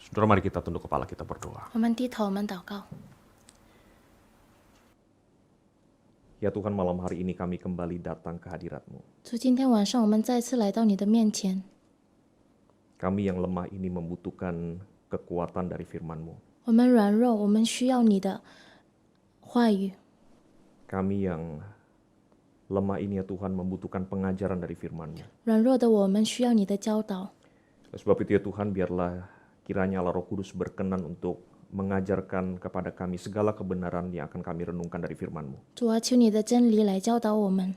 Saudara, mari kita tunduk kepala, kita berdoa. 我们低头，我们祷告。 Ya Tuhan, malam hari ini kami kembali datang ke hadirat-Mu. 主，今天晚上我们再次来到你的面前， Kami yang lemah ini membutuhkan kekuatan dari firman-Mu. 我们软弱，我们需要你的话语。 Kami yang lemah ini ya Tuhan membutuhkan pengajaran dari firman-Mu. 软弱的我们需要你的教导。 Oleh sebab itu ya Tuhan, biarlah kiranya Allah Roh Kudus berkenan untuk mengajarkan kepada kami segala kebenaran yang akan kami renungkan dari firman-Mu. 主啊，求你的真理来教导我们。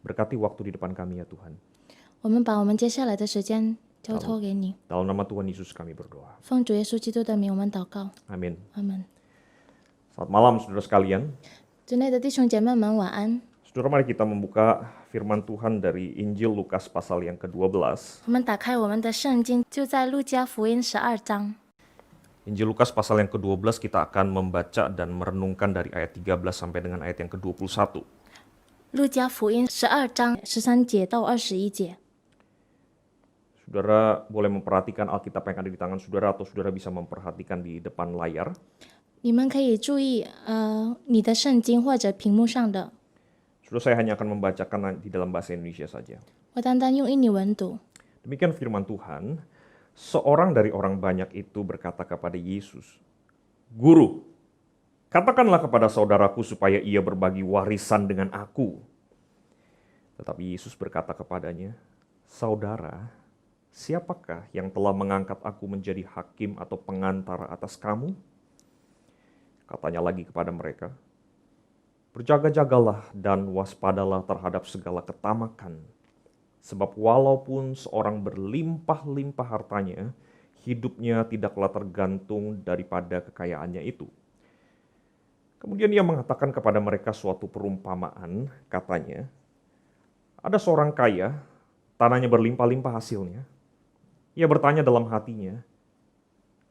Berkati waktu di depan kami ya Tuhan. 我们把我们接下来的时间交托给你， Dalam nama Tuhan Yesus kami berdoa. 奉主耶稣基督的名，我们祷告。 Amin. 阿门。 Selamat malam saudara sekalian. 主内的弟兄姐妹们，晚安。 Saudara, mari kita membuka firman Tuhan dari Injil Lukas pasal yang ke-12. 我们打开我们的圣经，就在路加福音12章。 Injil Lukas pasal yang ke-12 kita akan membaca dan merenungkan dari ayat 13 sampai dengan ayat yang ke-21. 路加福音12章13节到21节。 Saudara boleh memperhatikan Alkitab yang ada di tangan saudara atau saudara bisa memperhatikan di depan layar. 你们可以注意你的圣经或者屏幕上的， Saudara, saya hanya akan membacakan di dalam bahasa Indonesia saja. 我单单用印尼文读。 Demikian firman Tuhan, seorang dari orang banyak itu berkata kepada Yesus, "Guru, katakanlah kepada saudaraku supaya ia berbagi warisan dengan aku." Tetapi Yesus berkata kepadanya, "Saudara, siapakah yang telah mengangkat aku menjadi hakim atau pengantara atas kamu?" Katanya lagi kepada mereka, "Berjaga-jagalah dan waspadalah terhadap segala ketamakan. Sebab walaupun seorang berlimpah-limpah hartanya, hidupnya tidaklah tergantung daripada kekayaannya itu." Kemudian ia mengatakan kepada mereka suatu perumpamaan, katanya, "Ada seorang kaya, tanahnya berlimpah-limpah hasilnya. Ia bertanya dalam hatinya,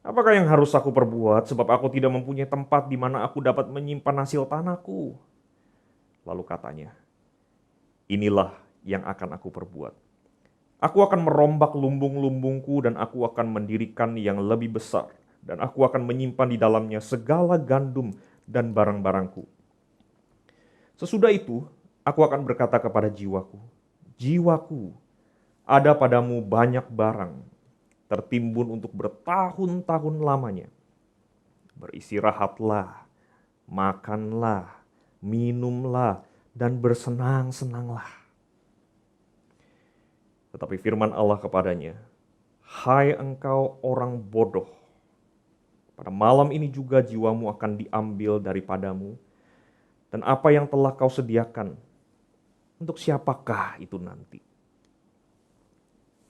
'Apakah yang harus aku perbuat sebab aku tidak mempunyai tempat di mana aku dapat menyimpan hasil tanahku?' Lalu katanya, 'Inilah yang akan aku perbuat. Aku akan merombak lumbung-lumbungku dan aku akan mendirikan yang lebih besar, dan aku akan menyimpan di dalamnya segala gandum dan barang-barangku. Sesudah itu, aku akan berkata kepada jiwaku, jiwaku, ada padamu banyak barang, tertimbun untuk bertahun-tahun lamanya. Beristirahatlah, makanlah, minumlah, dan bersenang-senanglah.' Tetapi firman Allah kepadanya, 'Hai engkau orang bodoh, pada malam ini juga jiwamu akan diambil daripadamu, dan apa yang telah kau sediakan, untuk siapakah itu nanti?'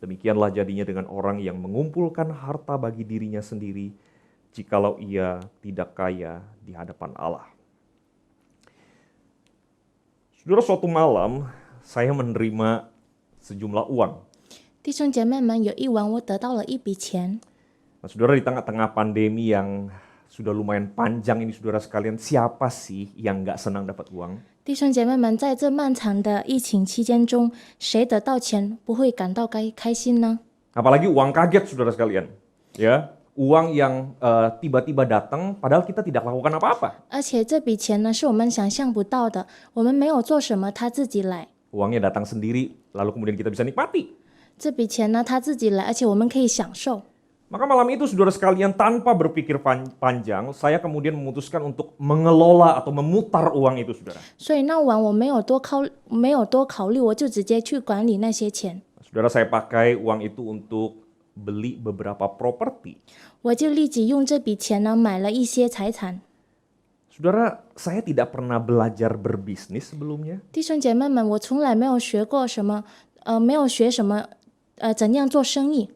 Demikianlah jadinya dengan orang yang mengumpulkan harta bagi dirinya sendiri, jikalau ia tidak kaya di hadapan Allah." Saudara, suatu malam saya menerima sejumlah uang. 弟兄姐妹们，有一晚我得到了一笔钱。 Nah, saudara, di tengah-tengah pandemi yang sudah lumayan panjang ini, saudara sekalian, siapa sih yang nggak senang dapat uang? 弟兄姐妹们，在这漫长的疫情期间中，谁得到钱不会感到开心呢？ Apalagi uang kaget, saudara sekalian. Ya, uang yang tiba-tiba datang, padahal kita tidak lakukan apa-apa. 而且这笔钱呢，是我们想象不到的，我们没有做什么，他自己来。 Uangnya datang sendiri, lalu kemudian kita bisa nikmati. 这笔钱呢，他自己来，而且我们可以享受。 Maka malam itu, saudara sekalian, tanpa berpikir panjang, saya kemudian memutuskan untuk mengelola atau memutar uang itu, saudara. 所以那晚我没有多考虑，我就直接去管理那些钱。 Saudara, saya pakai uang itu untuk beli beberapa properti. 我就立即用这笔钱呢，买了一些财产。 Saudara, saya tidak pernah belajar berbisnis sebelumnya. 弟兄姐妹们，我从来没有学过什么，没有学什么，怎样做生意。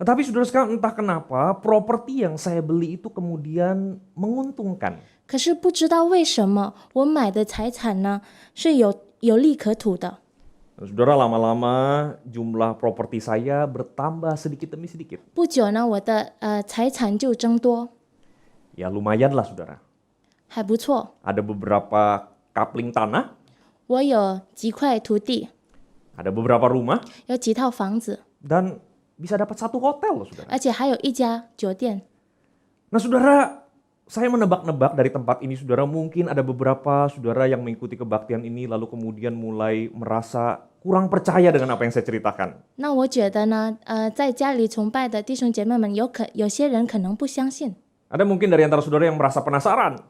Tetapi saudara sekalian, entah kenapa properti yang saya beli itu kemudian menguntungkan. 可是不知道为什么，我买的财产呢是有利可图的。 Saudara, lama-lama jumlah properti saya bertambah sedikit demi sedikit. 不久呢，我的财产就增多， Ya lumayan lah, saudara. 还不错。 Ada beberapa kapling tanah, 我有几块土地， ada beberapa rumah, 有几套房子， dan bisa dapat satu hotel loh, saudara. 而且还有一家酒店。Nah saudara, saya menebak-nebak dari tempat ini saudara, mungkin ada beberapa saudara yang mengikuti kebaktian ini lalu kemudian mulai merasa kurang percaya dengan apa yang saya ceritakan. 那我觉得呢，在家里崇拜的弟兄姐妹们，有些人可能不相信， Ada mungkin dari antara saudara yang merasa penasaran.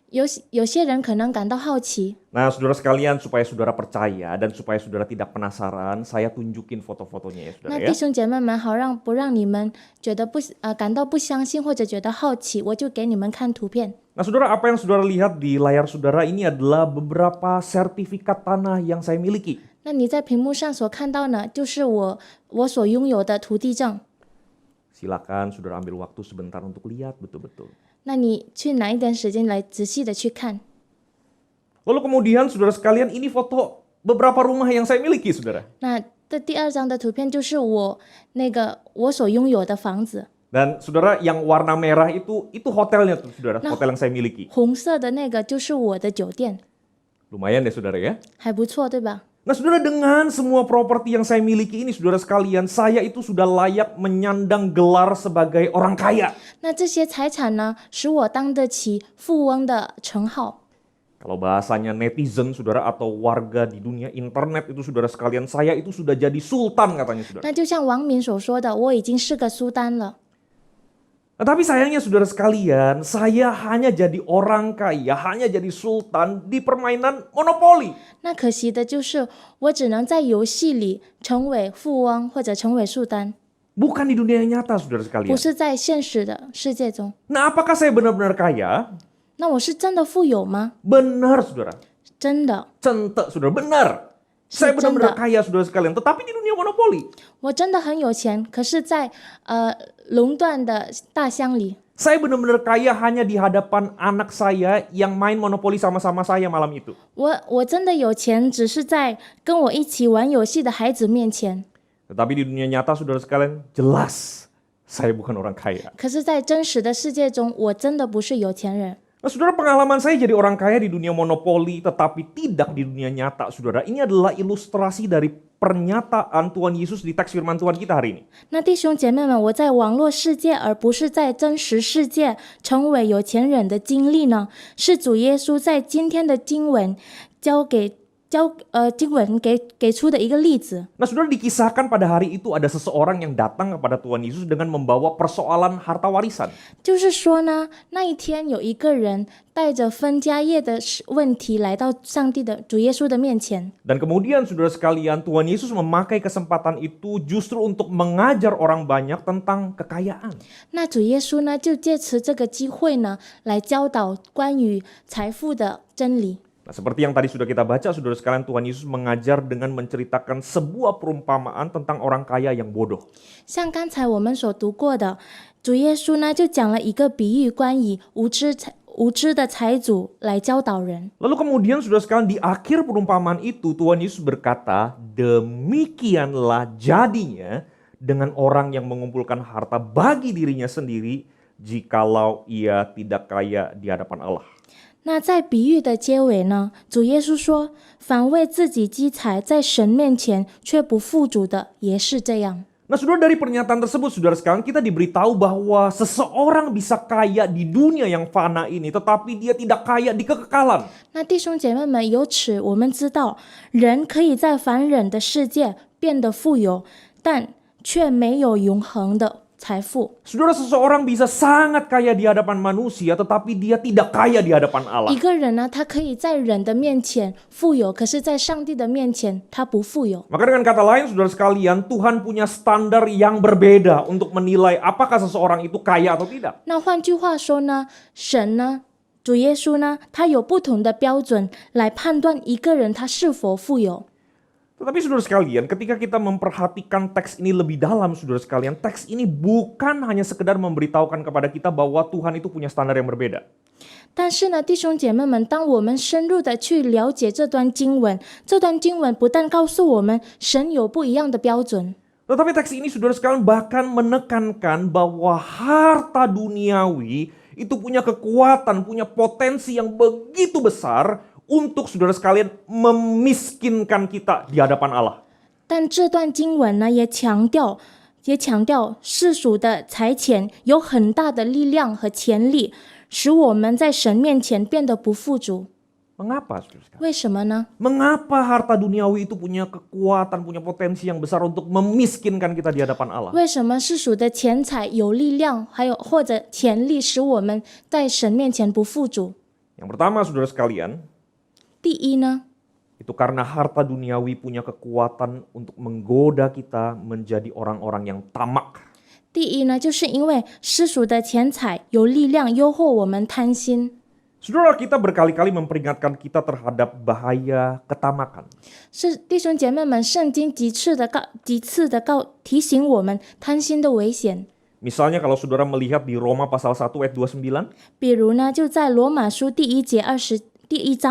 有些人可能感到好奇。 Nah saudara sekalian, supaya saudara percaya dan supaya saudara tidak penasaran, saya tunjukin foto-fotonya ya saudara 那 ya. 弟兄姐妹们，不让你们觉得感到不相信或者觉得好奇，我就给你们看图片。 Nah saudara, apa yang saudara lihat di layar saudara ini adalah beberapa sertifikat tanah yang saya miliki. 那你在屏幕上所看到呢，就是我所拥有的土地证。 Silakan saudara ambil waktu sebentar untuk lihat betul-betul. 那你去拿一点时间来仔细的去看。 Lalu kemudian saudara sekalian, ini foto beberapa rumah yang saya miliki saudara. 那这第二张的图片就是我所拥有的房子， Dan saudara, yang warna merah itu hotelnya tuh saudara, Nah. hotel yang saya miliki. 红色的那个就是我的酒店， Lumayan deh saudara ya. 还不错，对吧？ Nah saudara, dengan semua properti yang saya miliki ini saudara sekalian, saya itu sudah layak menyandang gelar sebagai orang kaya. 那这些财产呢，使我当得起富翁的称号。 Kalau bahasanya netizen saudara atau warga di dunia internet itu saudara sekalian, saya itu sudah jadi sultan katanya saudara. 那就像王敏所说的，我已经是个苏丹了。 Nah, tapi sayangnya saudara sekalian, saya hanya jadi orang kaya, hanya jadi sultan di permainan monopoli. 那可惜的就是，我只能在游戏里成为富翁或者成为苏丹， Bukan di dunia yang nyata saudara 不 sekalian. 是在现实的世界中。 Nah, apakah saya benar-benar kaya? 那我是真的富有吗？ Benar saudara. 真的， Centek saudara, benar. Saya benar-benar kaya saudara sekalian, tetapi di dunia monopoli. 我真的很有钱，可是在，垄断的大乡里， Saya benar-benar kaya hanya di hadapan anak saya yang main monopoli sama-sama saya malam itu. 我真的有钱，只是在跟我一起玩游戏的孩子面前。 Tetapi di dunia nyata saudara sekalian, jelas saya bukan orang kaya. 可是，在真实的世界中，我真的不是有钱人。 Nah, saudara, pengalaman saya jadi orang kaya di dunia monopoli tetapi tidak di dunia nyata, saudara. Ini adalah ilustrasi dari pernyataan Tuhan Yesus di teks firman Tuhan kita hari ini. 那弟兄姐妹们，我在网络世界而不是在真实世界成为有钱人的经历呢，是主耶稣在今天的经文给出的一个例子。 Nah, saudara, dikisahkan pada hari itu ada seseorang yang datang kepada Tuhan Yesus dengan membawa persoalan harta warisan. 就是说呢，那一天有一个人带着分家业的问题来到上帝的主耶稣的面前。 Dan kemudian saudara sekalian, Tuhan Yesus memakai kesempatan itu justru untuk mengajar orang banyak tentang kekayaan. 那主耶稣呢，就借此这个机会呢，来教导关于财富的真理。 Nah, seperti yang tadi sudah kita baca, saudara sekalian, Tuhan Yesus mengajar dengan menceritakan sebuah perumpamaan tentang orang kaya yang bodoh. 像刚才我们所读过的，主耶稣呢就讲了一个比喻，关于无知的财主来教导人。 Lalu kemudian saudara sekalian, di akhir perumpamaan itu Tuhan Yesus berkata, demikianlah jadinya dengan orang yang mengumpulkan harta bagi dirinya sendiri jikalau ia tidak kaya di hadapan Allah. 那在比喻的结尾呢，主耶稣说：“凡为自己积财，在神面前却不富足的，也是这样。” Nah saudara, dari pernyataan tersebut saudara sekalian, kita diberitahu bahwa seseorang bisa kaya di dunia yang fana ini, tetapi dia tidak kaya di kekekalan. 那弟兄姐妹们，由此我们知道，人可以在凡人的世界变得富有，但却没有永恒的财富。 Saudara, seseorang bisa sangat kaya di hadapan manusia, tetapi dia tidak kaya di hadapan Allah. 一个人呢，他可以在人的面前富有，可是在上帝的面前他不富有。 Maka dengan kata lain, saudara sekalian, Tuhan punya standar yang berbeda untuk menilai apakah seseorang itu kaya atau tidak. 那换句话说呢，神呢，主耶稣呢，他有不同的标准来判断一个人他是否富有。 Tetapi saudara sekalian, ketika kita memperhatikan teks ini lebih dalam, saudara sekalian, teks ini bukan hanya sekedar memberitahukan kepada kita bahwa Tuhan itu punya standar yang berbeda. 但是呢，弟兄姐妹们，当我们深入的去了解这段经文，这段经文不但告诉我们神有不一样的标准， Tetapi teks ini saudara sekalian bahkan menekankan bahwa harta duniawi itu punya kekuatan, punya potensi yang begitu besar untuk saudara sekalian memiskinkan kita di hadapan Allah. 但这段经文呢，也强也强调世俗的财钱有很大的力量和潜力，使我们在神面前变得不富足。 Mengapa, saudara sekalian? 为什么呢？ Mengapa harta duniawi itu punya kekuatan, punya potensi yang besar untuk memiskinkan kita di hadapan Allah? 为什么世俗的钱财有力量，还有或者潜力，使我们在神面前不富足？ Yang pertama, saudara sekalian, 第一呢， itu karena harta duniawi punya kekuatan untuk menggoda kita menjadi orang-orang yang tamak. 第一呢，就是因为世俗的钱财有力量诱惑我们贪心。 Saudara, kita berkali-kali memperingatkan kita terhadap bahaya ketamakan. 是弟兄姐妹们，圣经几次的提醒我们贪心的危险。 Misalnya kalau saudara melihat di Roma pasal 1 ayat 29, 比如呢，就在罗马书第一章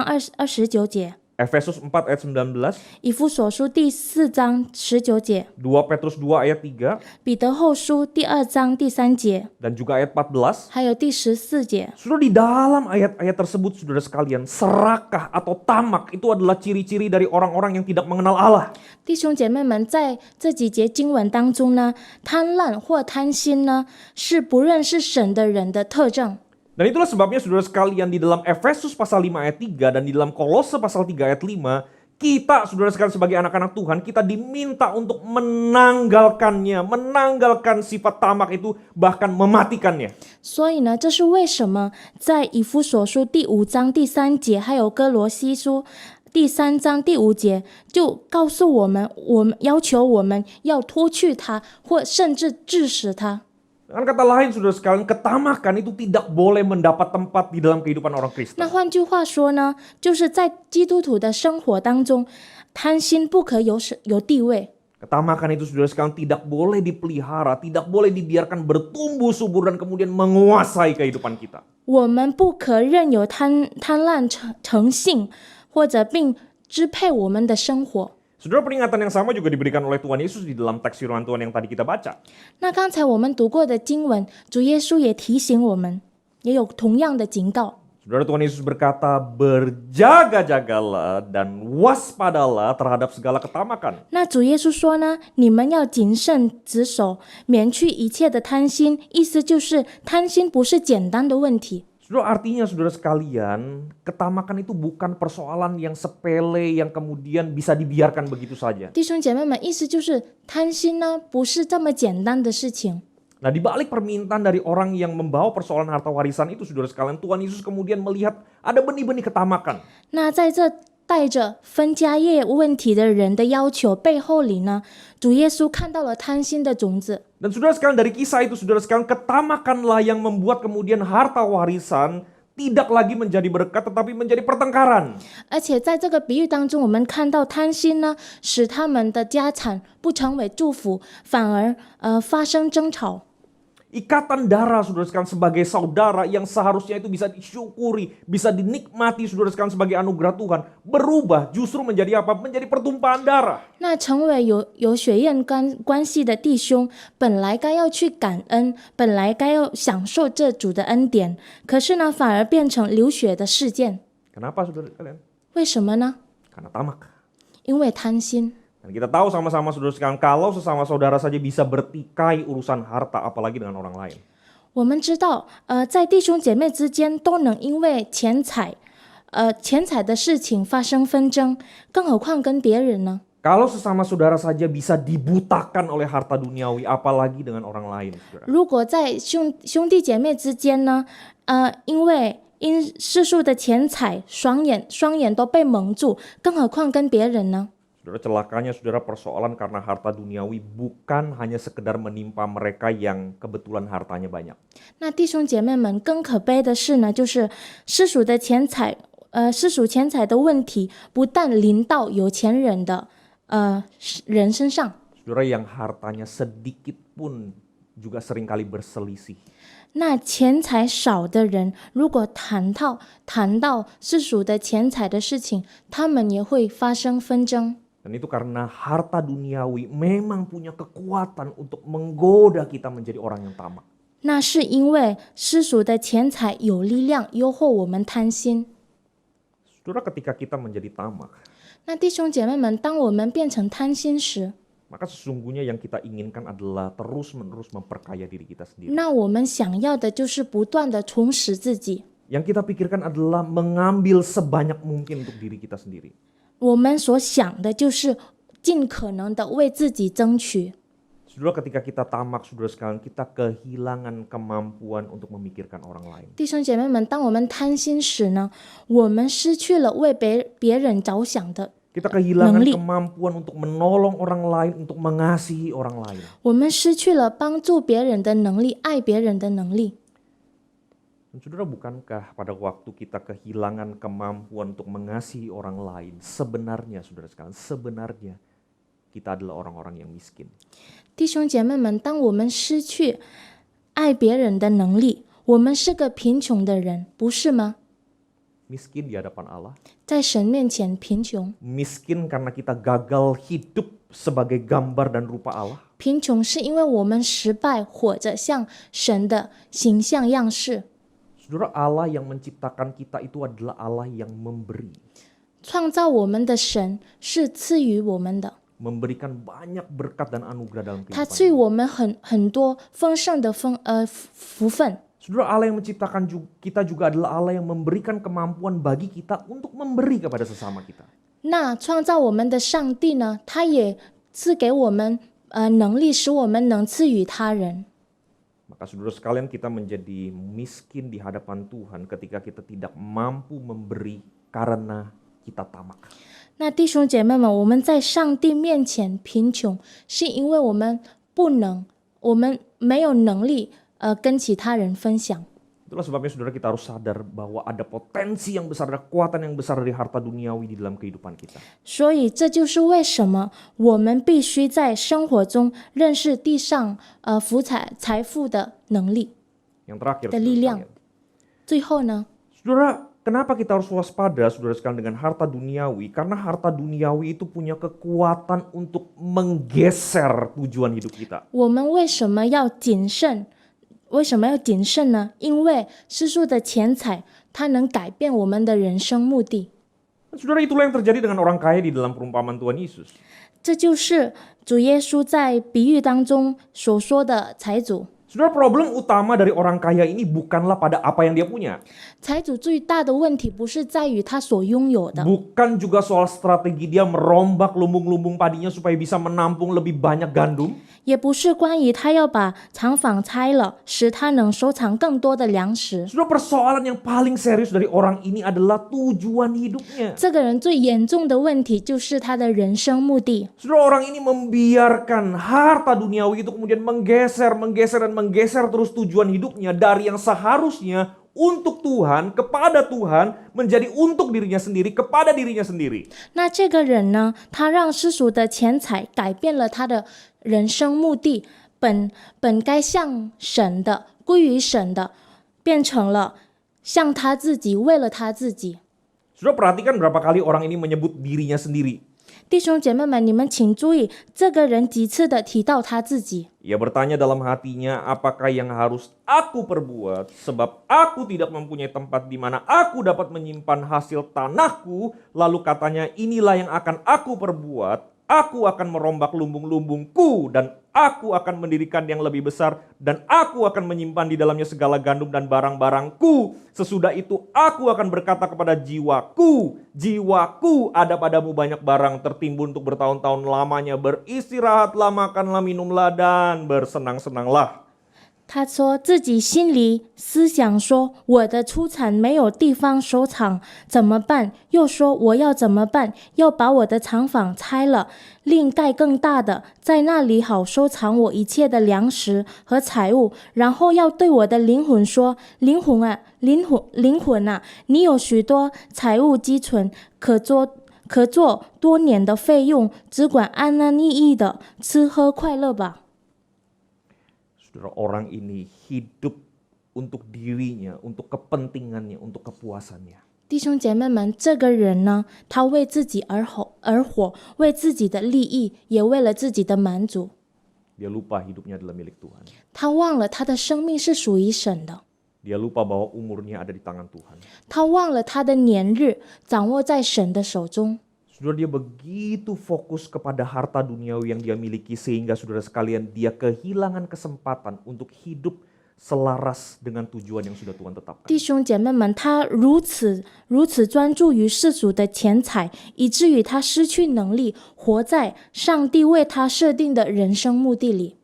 29节， Efesus 4 ayat 19, 以弗所书第4章19节， 2 Petrus 2 ayat 3, 彼得后书第2章第3节， dan juga ayat 14. 还有第14节。 Saudara, di dalam ayat-ayat tersebut, saudara sekalian, serakah atau tamak itu adalah ciri-ciri dari orang-orang yang tidak mengenal Allah. 弟兄姐妹们，在这几节经文当中呢，贪婪或贪心呢，是不认识神的人的特征。 Dan itulah sebabnya saudara sekalian di dalam Efesus pasal 5 ayat 3 dan di dalam Kolose pasal 3 ayat 5, kita saudara sekalian sebagai anak-anak Tuhan, kita diminta untuk menanggalkan sifat tamak itu, bahkan mematikannya. 所以呢，这是为什么在以弗所书第5章第3节，还有哥罗西书第3章第5节，就告诉我们要求我们要脱去它，或甚至致死它。 Dengan kata lain, saudara sekalian, ketamakan itu tidak boleh mendapat tempat di dalam kehidupan orang Kristen. 那换句话说呢，就是在基督徒的生活当中，贪心不可有地位。 Ketamakan itu saudara sekalian tidak boleh dipelihara, tidak boleh dibiarkan bertumbuh subur dan kemudian menguasai kehidupan kita. 我们不可任由贪婪成性，或者并支配我们的生活。 Saudara, peringatan yang sama juga diberikan oleh Tuhan Yesus di dalam teks firman Tuhan yang tadi kita baca. 那刚才我们读过的经文，主耶稣也提醒我们，也有同样的警告。 Saudara, Tuhan Yesus berkata, berjaga-jagalah dan waspadalah terhadap segala ketamakan. 那主耶稣说呢，你们要谨慎自守，免去一切的贪心。意思就是贪心不是简单的问题。 Saudara, artinya saudara sekalian, ketamakan itu bukan persoalan yang sepele yang kemudian bisa dibiarkan begitu saja. 弟兄姐妹们，意思就是贪心呢，不是这么简单的事情。 Nah, di balik permintaan dari orang yang membawa persoalan harta warisan itu, saudara sekalian, Tuhan Yesus kemudian melihat ada benih-benih ketamakan. 那在这带着分家业问题的人的要求背后里呢，主耶稣看到了贪心的种子。 Dan saudara sekalian, dari kisah itu, saudara sekalian, ketamakanlah yang membuat kemudian harta warisan tidak lagi menjadi berkat tetapi menjadi pertengkaran. 而且在这个比喻当中，我们看到贪心呢，使他们的家产不成为祝福，反而发生争吵。 Ikatan darah, saudara sekalian, sebagai saudara yang seharusnya itu bisa disyukuri, bisa dinikmati, saudara sekalian, sebagai anugerah Tuhan, berubah justru menjadi apa? Menjadi pertumpahan darah. 那成为有血缘关系的弟兄，本来该要去感恩，本来该要享受这主的恩典，可是呢，反而变成流血的事件。 Kenapa, saudara sekalian? 为什么呢？ Karena tamak. 因为贪心。 Dan kita tahu sama-sama, saudara sekalian, kalau sesama saudara saja bisa bertikai urusan harta, apalagi dengan orang lain. 我们知道，在弟兄姐妹之间都能因为钱财的事情发生纷争，更何况跟别人呢？ Kalau sesama saudara saja bisa dibutakan oleh harta duniawi, apalagi dengan orang lain, saudara. 如果在兄弟姐妹之间呢，因世俗的钱财，双眼都被蒙住，更何况跟别人呢？ Saudara, celakanya saudara, persoalan karena harta duniawi bukan hanya sekedar menimpa mereka yang kebetulan hartanya banyak. 那弟兄姐妹们，更可悲的是呢，就是世俗钱财的问题，不但临到有钱人的人身上。 Saudara, yang hartanya sedikit pun juga seringkali berselisih. 那钱财少的人，如果谈到世俗的钱财的事情，他们也会发生纷争。 Dan itu karena harta duniawi memang punya kekuatan untuk menggoda kita menjadi orang yang tamak. 那是因为世俗的钱财有力量诱惑我们贪心。 Saudara, ketika kita menjadi tamak, 那弟兄姐妹们，当我们变成贪心时， maka sesungguhnya yang kita inginkan adalah terus-menerus memperkaya diri kita sendiri. 那我们想要的就是不断的充实自己。 Yang kita pikirkan adalah mengambil sebanyak mungkin untuk diri kita sendiri. 我们所想的就是尽可能的为自己争取。 Saudara, ketika kita tamak, saudara sekalian, kita kehilangan kemampuan untuk memikirkan orang lain. 弟兄姐妹们，当我们贪心时呢，我们失去了为别人着想的， Kita kehilangan Nengli. kemampuan untuk menolong orang lain, untuk mengasihi orang lain. 我们失去了帮助别人的能力，爱别人的能力。 Dan saudara, bukankah pada waktu kita kehilangan kemampuan untuk mengasihi orang lain, sebenarnya saudara sekalian, sebenarnya kita adalah orang-orang yang miskin. 弟兄姐妹们，当我们失去爱别人的能力，我们是个贫穷的人，不是吗？ Miskin di hadapan Allah, 在神面前贫穷， miskin karena kita gagal hidup sebagai gambar dan rupa Allah. 贫穷是因为我们失败，活着像神的形象样式。 Saudara, Allah yang menciptakan kita itu adalah Allah yang memberi. 创造我们的神是赐予我们的， Memberikan banyak berkat dan anugerah dalam 他赐予 kehidupan. 我们很多丰盛的福分。 Saudara, Allah yang menciptakan kita juga adalah Allah yang memberikan kemampuan bagi kita untuk memberi kepada sesama kita. 那创造我们的上帝呢，他也赐给我们能力，使我们能赐予他人。 Maka saudara sekalian, kita menjadi miskin di hadapan Tuhan ketika kita tidak mampu memberi karena kita tamak. 那弟兄姐妹们，我们在上帝面前贫穷，是因为我们不能，我们没有能力跟其他人分享。 Itulah sebabnya saudara, kita harus sadar bahwa ada potensi yang besar, ada kekuatan yang besar dari harta duniawi di dalam kehidupan kita. 所以这就是为什么我们必须在生活中认识地上福彩财富的能力。 Yang terakhir, The saudara Liliang. sekalian. 最后呢， Saudara, kenapa kita harus waspada, saudara sekalian, dengan harta duniawi? Karena harta duniawi itu punya kekuatan untuk menggeser tujuan hidup kita. 我们为什么要谨慎？为什么要谨慎呢？因为世俗的钱财，它能改变我们的人生目的。 Saudara, itulah yang terjadi dengan orang kaya di dalam perumpamaan Tuhan Yesus. 这就是主耶稣在比喻当中所说的财主。 Saudara, problem utama dari orang kaya ini bukanlah pada apa yang dia punya. 财主最大的问题不是在于他所拥有的， Bukan juga soal strategi dia merombak lumbung-lumbung padinya supaya bisa menampung lebih banyak gandum. 也不是关于他要把厂房拆了，使他能收藏更多的粮食。 Saudara, persoalan yang paling serius dari orang ini adalah tujuan hidupnya. 这个人最严重的问题就是他的人生目的。 Saudara, orang ini membiarkan harta duniawi itu kemudian menggeser terus tujuan hidupnya dari yang seharusnya untuk Tuhan, kepada Tuhan, menjadi untuk dirinya sendiri, kepada dirinya sendiri. 那这个人呢，他让世俗的钱财改变了他的人生目的，本该向神的、归于神的，变成了向他自己，为了他自己。 Saudara, perhatikan berapa kali orang ini menyebut dirinya sendiri. 弟兄姐妹们，你们请注意，这个人几次的提到他自己。 Ia bertanya dalam hatinya, apakah yang harus aku perbuat sebab aku tidak mempunyai tempat di mana aku dapat menyimpan hasil tanahku. Lalu katanya, inilah yang akan aku perbuat. Aku akan merombak lumbung-lumbungku dan aku akan mendirikan yang lebih besar dan aku akan menyimpan di dalamnya segala gandum dan barang-barangku. Sesudah itu aku akan berkata kepada jiwaku, jiwaku, ada padamu banyak barang tertimbun untuk bertahun-tahun lamanya. Beristirahatlah, makanlah, minumlah dan bersenang-senanglah. 他说自己心里思想说，我的出产没有地方收藏，怎么办？又说我要怎么办？要把我的厂房拆了，另盖更大的，在那里好收藏我一切的粮食和财物。然后要对我的灵魂说：灵魂啊，灵魂啊，你有许多财物积存，可做多年的费用，只管安安逸逸的吃喝快乐吧。 Saudara, orang ini hidup untuk dirinya, untuk kepentingannya, untuk kepuasannya. 弟兄姐妹们，这个人呢，他为自己而活，为自己的利益，也为了自己的满足。 Dia lupa hidupnya adalah milik Tuhan. 他忘了他的生命是属于神的， Dia lupa bahwa umurnya ada di tangan Tuhan. 他忘了他的年日掌握在神的手中。Saudara, dia begitu fokus kepada harta duniawi yang dia miliki sehingga saudara sekalian dia kehilangan kesempatan untuk hidup selaras dengan tujuan yang sudah Tuhan tetapkan. 弟兄姐妹们，他如此专注于世俗的钱财，以至于他失去能力活在上帝为他设定的人生目的里。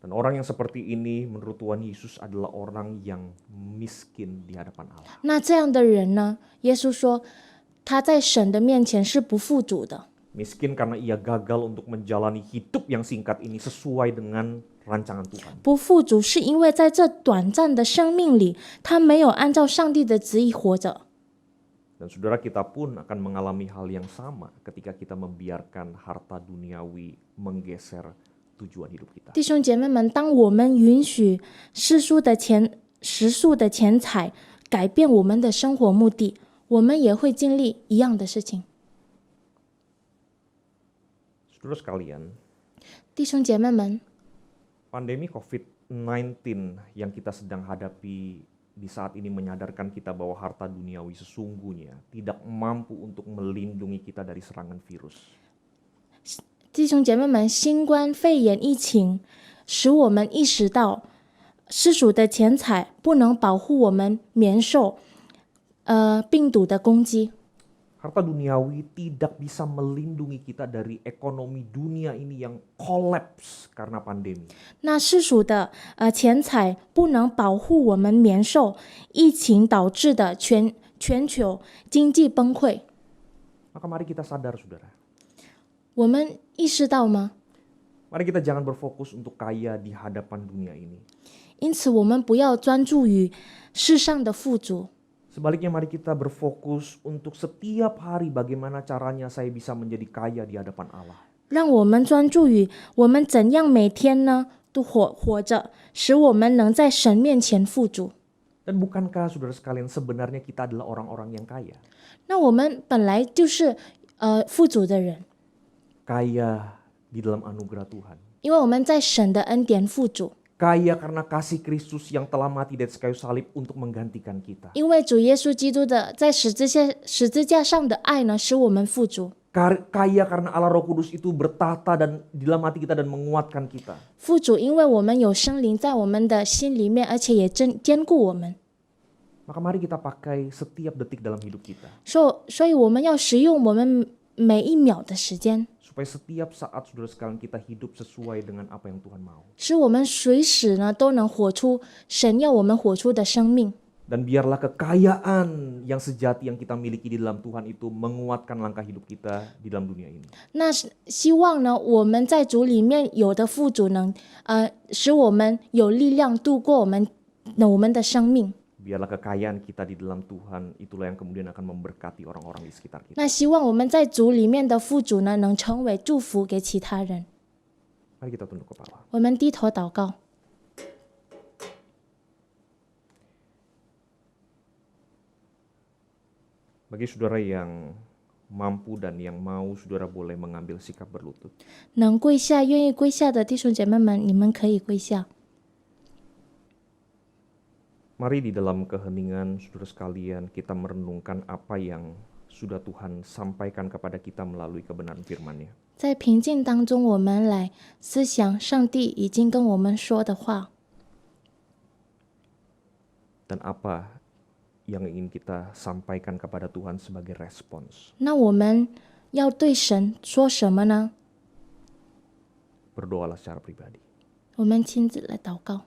Dan orang yang seperti ini menurut Tuhan Yesus adalah orang yang miskin di hadapan Allah. 那这样的人呢？耶稣说，他在神的面前是不富足的。 Miskin karena ia gagal untuk menjalani hidup yang singkat ini sesuai dengan rancangan Tuhan. 不富足是因为在这短暂的生命里，他没有按照上帝的旨意活着。 Dan saudara, kita pun akan mengalami hal yang sama ketika kita membiarkan harta duniawi menggeser tujuan hidup kita. 弟兄姐妹们，当我们允许世俗的钱财改变我们的生活目的，我们也会经历一样的事情。 Saudara sekalian, 弟兄姐妹们， pandemi COVID-19 yang kita sedang hadapi di saat ini menyadarkan kita bahwa harta duniawi sesungguhnya tidak mampu untuk melindungi kita dari serangan virus. 弟兄姐妹们，新冠肺炎疫情使我们意识到，世俗的钱财不能保护我们免受病毒的攻击。 Harta duniawi tidak bisa melindungi kita dari ekonomi dunia ini yang kolaps karena pandemi. 那世俗的钱财不能保护我们免受疫情导致的全球经济崩溃。 Maka mari kita sadar, saudara. 我们意识到吗？ Mari kita jangan berfokus untuk kaya di hadapan dunia ini. 因此，我们不要专注于世上的富足。 Sebaliknya mari kita berfokus untuk setiap hari bagaimana caranya saya bisa menjadi kaya di hadapan Allah. 让我们专注于我们怎样每天呢都活着，使我们能在神面前富足。 Dan bukankah saudara sekalian sebenarnya kita adalah orang-orang yang kaya? 那我们本来就是富足的人， Kaya di dalam anugerah Tuhan. 因为我们在神的恩典富足， Kaya karena kasih Kristus yang telah mati di atas kayu salib untuk menggantikan kita. 因为主耶稣基督的在十字架上的爱呢，使我们富足。 Kaya karena Allah Roh Kudus itu bertata dan di dalam hati kita dan menguatkan kita. 富足，因为我们有圣灵在我们的心里面，而且也坚固我们。 Maka mari kita pakai setiap detik dalam hidup kita. 所以我们要使用我们每一秒的时间， Supaya setiap saat saudara sekalian kita hidup sesuai dengan apa yang Tuhan mau. 使我们随时呢都能活出神要我们活出的生命。 Dan biarlah kekayaan yang sejati yang kita miliki di dalam Tuhan itu menguatkan langkah hidup kita di dalam dunia ini. 那希望呢，我们在主里面有的富足能使我们有力量度过我们的生命。 Biarlah kekayaan kita di dalam Tuhan itulah yang kemudian akan memberkati orang-orang di sekitar kita. 那希望我们在主里面的富足呢，能成为祝福给其他人。 Mari kita tunduk kepala. 我们低头祷告。 Bagi saudara yang mampu dan yang mau, saudara boleh mengambil sikap berlutut. 能跪下、愿意跪下的弟兄姐妹们，你们可以跪下。 Mari di dalam keheningan saudara sekalian kita merenungkan apa yang sudah Tuhan sampaikan kepada kita melalui kebenaran firman-Nya. 在平静当中，我们来思想上帝已经跟我们说的话， Dan apa yang ingin kita sampaikan kepada Tuhan sebagai respons. 那我们要对神说什么呢？ Berdoalah secara pribadi. 我们亲自来祷告。